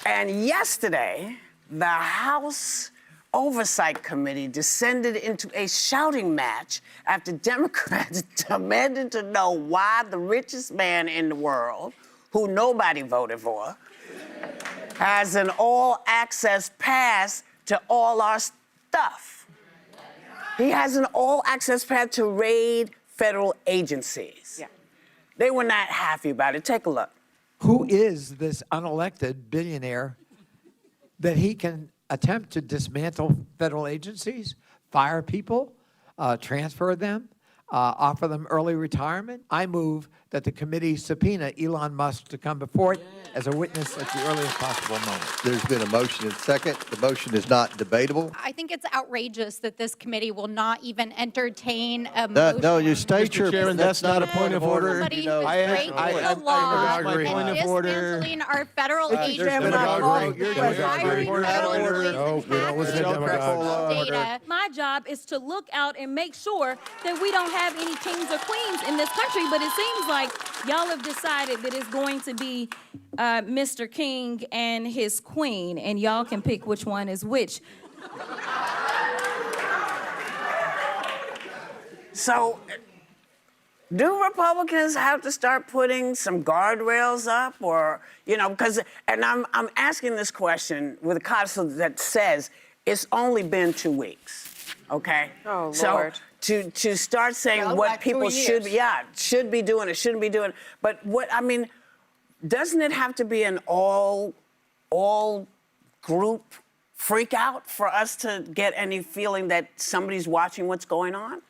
And yesterday, the House Oversight Committee descended into a shouting match after Democrats demanded to know why the richest man in the world, who nobody voted for, has an all-access pass to all our stuff. He has an all-access pass to raid federal agencies. Yeah. They were not happy about it. Take a look. Who is this unelected billionaire that he can attempt to dismantle federal agencies, fire people, transfer them, offer them early retirement? I move that the committee subpoena Elon Musk to come before it as a witness at the earliest possible moment. There's been a motion and second. The motion is not debatable. I think it's outrageous that this committee will not even entertain a motion. No, you state your... Mr. Chairman, that's not a point of order. Somebody who is breaking the law and dismantling our federal agencies. No, we don't listen to demagogues. My job is to look out and make sure that we don't have any kings or queens in this country, but it seems like y'all have decided that it's going to be Mr. King and his queen, and y'all can pick which one is which. So, do Republicans have to start putting some guardrails up, or, you know, because, and I'm asking this question with a codicil that says it's only been 2 weeks, okay? Oh, so, Lord. To start saying what like people 2 should years. be doing, or shouldn't be doing, but what, I mean, doesn't it have to be an all group freak out for us to get any feeling that somebody's watching what's going on?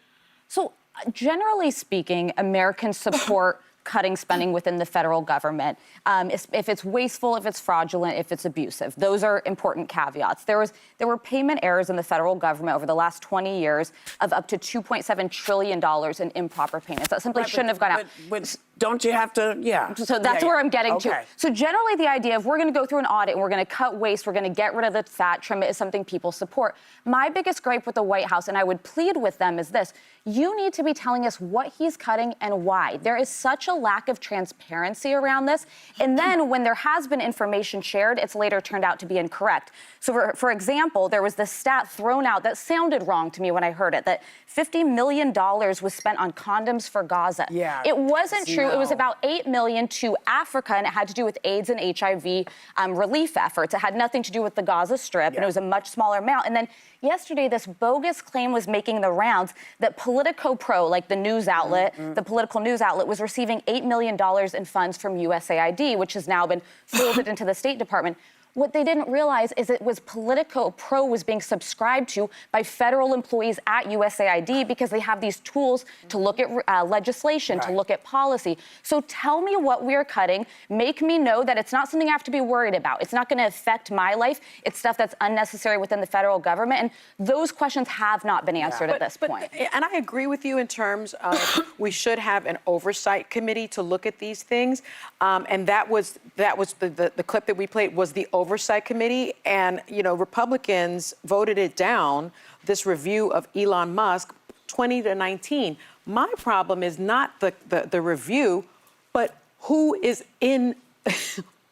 So generally speaking, Americans support cutting spending within the federal government. If it's wasteful, if it's fraudulent, if it's abusive. Those are important caveats. There were payment errors in the federal government over the last 20 years of up to $2.7 trillion in improper payments. That simply shouldn't have gone out. But don't you have to, So that's where I'm getting to. Okay. So generally the idea of we're going to go through an audit and we're going to cut waste, we're going to get rid of the fat, trim it, is something people support. My biggest gripe with the White House, and I would plead with them, is this. You need to be telling us what he's cutting and why. There is such a lack of transparency around this. And then when there has been information shared, it's later turned out to be incorrect. So for example, there was this stat thrown out that sounded wrong to me when I heard it, that $50 million was spent on condoms for Gaza. Yeah. It wasn't true. No. It was about $8 million to Africa, and it had to do with AIDS and HIV relief efforts. It had nothing to do with the Gaza Strip, and it was a much smaller amount. And then yesterday, this bogus claim was making the rounds that Politico Pro, like the news outlet, the political news outlet, was receiving $8 million in funds from USAID, which has now been folded into the State Department. What they didn't realize is it was Politico Pro was being subscribed to by federal employees at USAID because they have these tools to look at legislation, to look at policy. So tell me what we're cutting. Make me know that it's not something I have to be worried about. It's not going to affect my life. It's stuff that's unnecessary within the federal government. And those questions have not been answered at this point. And I agree with you in terms of we should have an oversight committee to look at these things. And that was the clip that we played was the oversight committee, and Republicans voted it down, this review of Elon Musk, 20-19. My problem is not the review, but who is in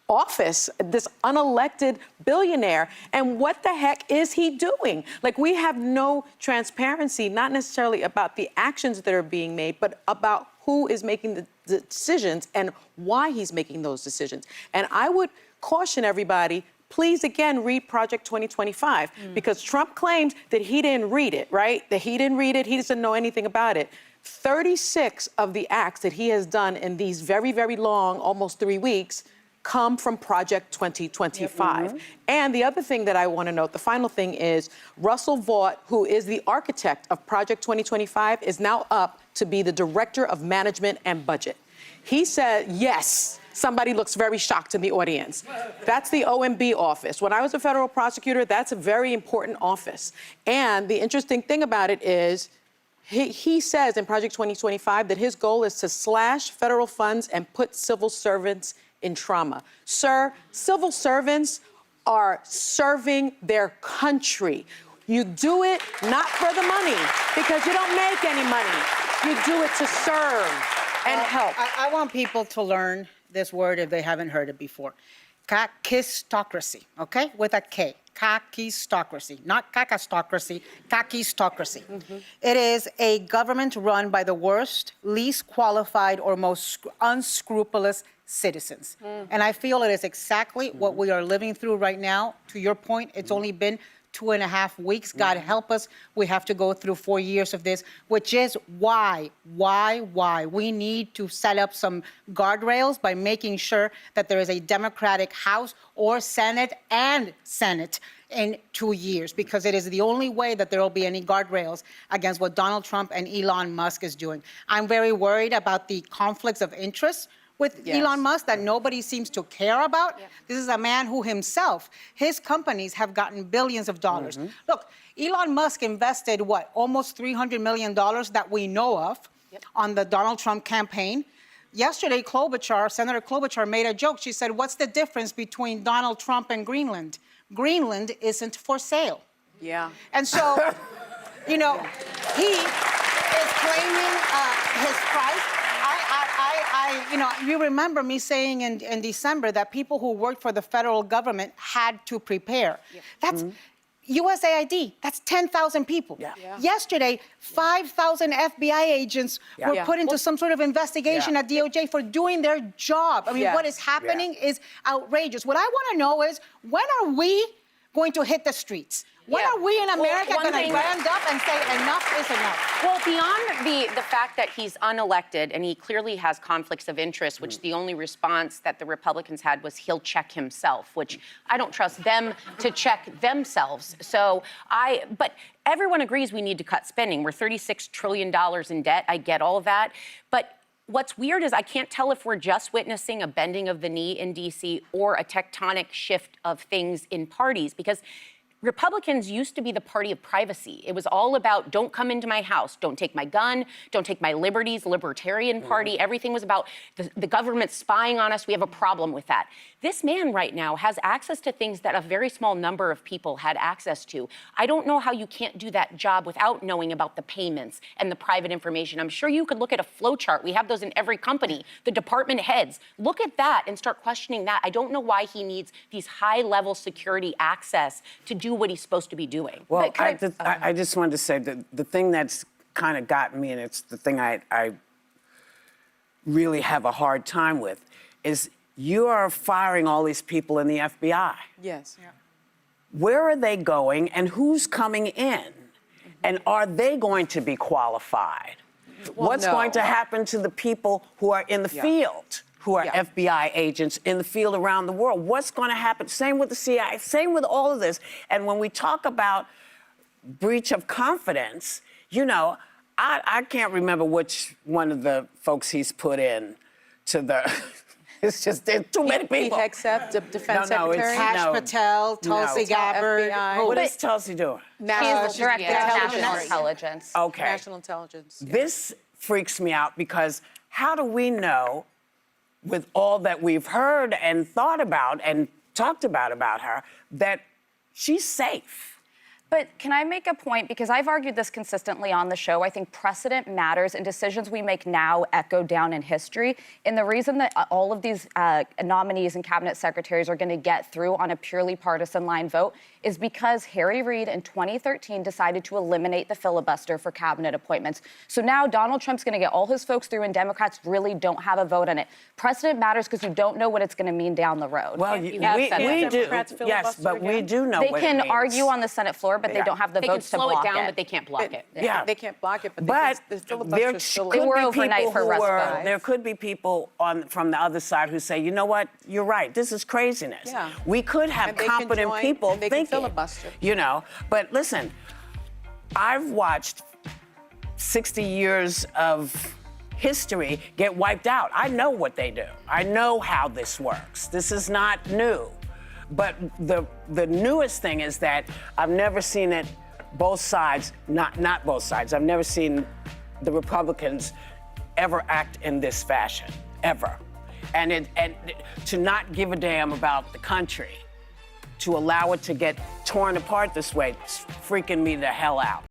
office, this unelected billionaire, and what the heck is he doing? Like, we have no transparency, not necessarily about the actions that are being made, but about who is making the decisions and why he's making those decisions. And I would caution everybody, please, again, read Project 2025, because Trump claims that he didn't read it, right? That he didn't read it, he doesn't know anything about it. 36 of the acts that he has done in these very, very long, almost 3 weeks, come from Project 2025. And the other thing that I want to note, the final thing is, Russell Vought, who is the architect of Project 2025, is now up to be the Director of Management and Budget. He said, yes. Somebody looks very shocked in the audience. That's the OMB office. When I was a federal prosecutor, that's a very important office. And the interesting thing about it is, he says in Project 2025 that his goal is to slash federal funds and put civil servants in trauma. Sir, civil servants are serving their country. You do it not for the money, because you don't make any money. You do it to serve and help. I want people to learn this word if they haven't heard it before. kakistocracy, okay? With a K. Kakistocracy, not kakistocracy, kakistocracy. It is a government run by the worst, least qualified, or most unscrupulous citizens. And I feel it is exactly what we are living through right now. To your point, it's only been 2.5 weeks. God help us, we have to go through 4 years of this, which is why we need to set up some guardrails by making sure that there is a Democratic House or Senate in 2 years, because it is the only way that there will be any guardrails against what Donald Trump and Elon Musk is doing. I'm very worried about the conflicts of interest with Elon Musk that nobody seems to care about. This is a man who himself, his companies have gotten billions of dollars. Look, Elon Musk invested, almost $300 million that we know of on the Donald Trump campaign. Yesterday, Senator Klobuchar made a joke. She said, what's the difference between Donald Trump and Greenland? Greenland isn't for sale. Yeah. And so, he is claiming his price. You remember me saying in December that people who worked for the federal government had to prepare. That's USAID. That's 10,000 people. Yesterday, 5,000 FBI agents were put into some sort of investigation at DOJ for doing their job. I mean, what is happening is outrageous. What I want to know is, when are we going to hit the streets? When are we in America going to stand up and say enough is enough? Well, beyond the fact that he's unelected and he clearly has conflicts of interest, which the only response that the Republicans had was he'll check himself, which I don't trust them to check themselves. But everyone agrees we need to cut spending. We're $36 trillion in debt. I get all of that. But what's weird is I can't tell if we're just witnessing a bending of the knee in D.C. or a tectonic shift of things in parties, because Republicans used to be the party of privacy. It was all about, don't come into my house, don't take my gun, don't take my liberties, libertarian party. Everything was about the government spying on us. We have a problem with that. This man right now has access to things that a very small number of people had access to. I don't know how you can't do that job without knowing about the payments and the private information. I'm sure you could look at a flow chart. We have those in every company. The department heads. Look at that and start questioning that. I don't know why he needs these high-level security access to do what he's supposed to be doing. Well, I just wanted to say that the thing that's kind of gotten me, and it's the thing I really have a hard time with, is you are firing all these people in the FBI. Yes. Where are they going, and who's coming in? And are they going to be qualified? What's going to happen to the people who are in the field, who are FBI agents in the field around the world? What's going to happen? Same with the CIA, same with all of this. And when we talk about breach of confidence, I can't remember which one of the folks he's put in to the... It's just, there's too many people. Pete Hegseth, Defense Secretary. Kash Patel, Tulsi Gabbard. What is Tulsi doing? She's the director of national intelligence. Okay. National intelligence. This freaks me out, because how do we know, with all that we've heard and thought about and talked about her, that she's safe? But can I make a point? Because I've argued this consistently on the show. I think precedent matters, and decisions we make now echo down in history. And the reason that all of these nominees and cabinet secretaries are going to get through on a purely partisan line vote is because Harry Reid in 2013 decided to eliminate the filibuster for cabinet appointments. So now Donald Trump's going to get all his folks through, and Democrats really don't have a vote on it. Precedent matters because you don't know what it's going to mean down the road. Well, we do. Yes, but we do know what it means. They can argue on the Senate floor, but they don't have the votes to block it. They can slow it down, but they can't block it. They can't block it, But the there filibuster still could were be overnight people for who Russ were, votes. there could be people from the other side who say, you know what, you're right, this is craziness. Yeah. We could have And they can competent join, people and they can thinking, filibuster. But listen, I've watched 60 years of history get wiped out. I know what they do. I know how this works. This is not new. But the newest thing is that I've never seen it both sides, not both sides. I've never seen the Republicans ever act in this fashion, ever. And to not give a damn about the country, to allow it to get torn apart this way, it's freaking me the hell out.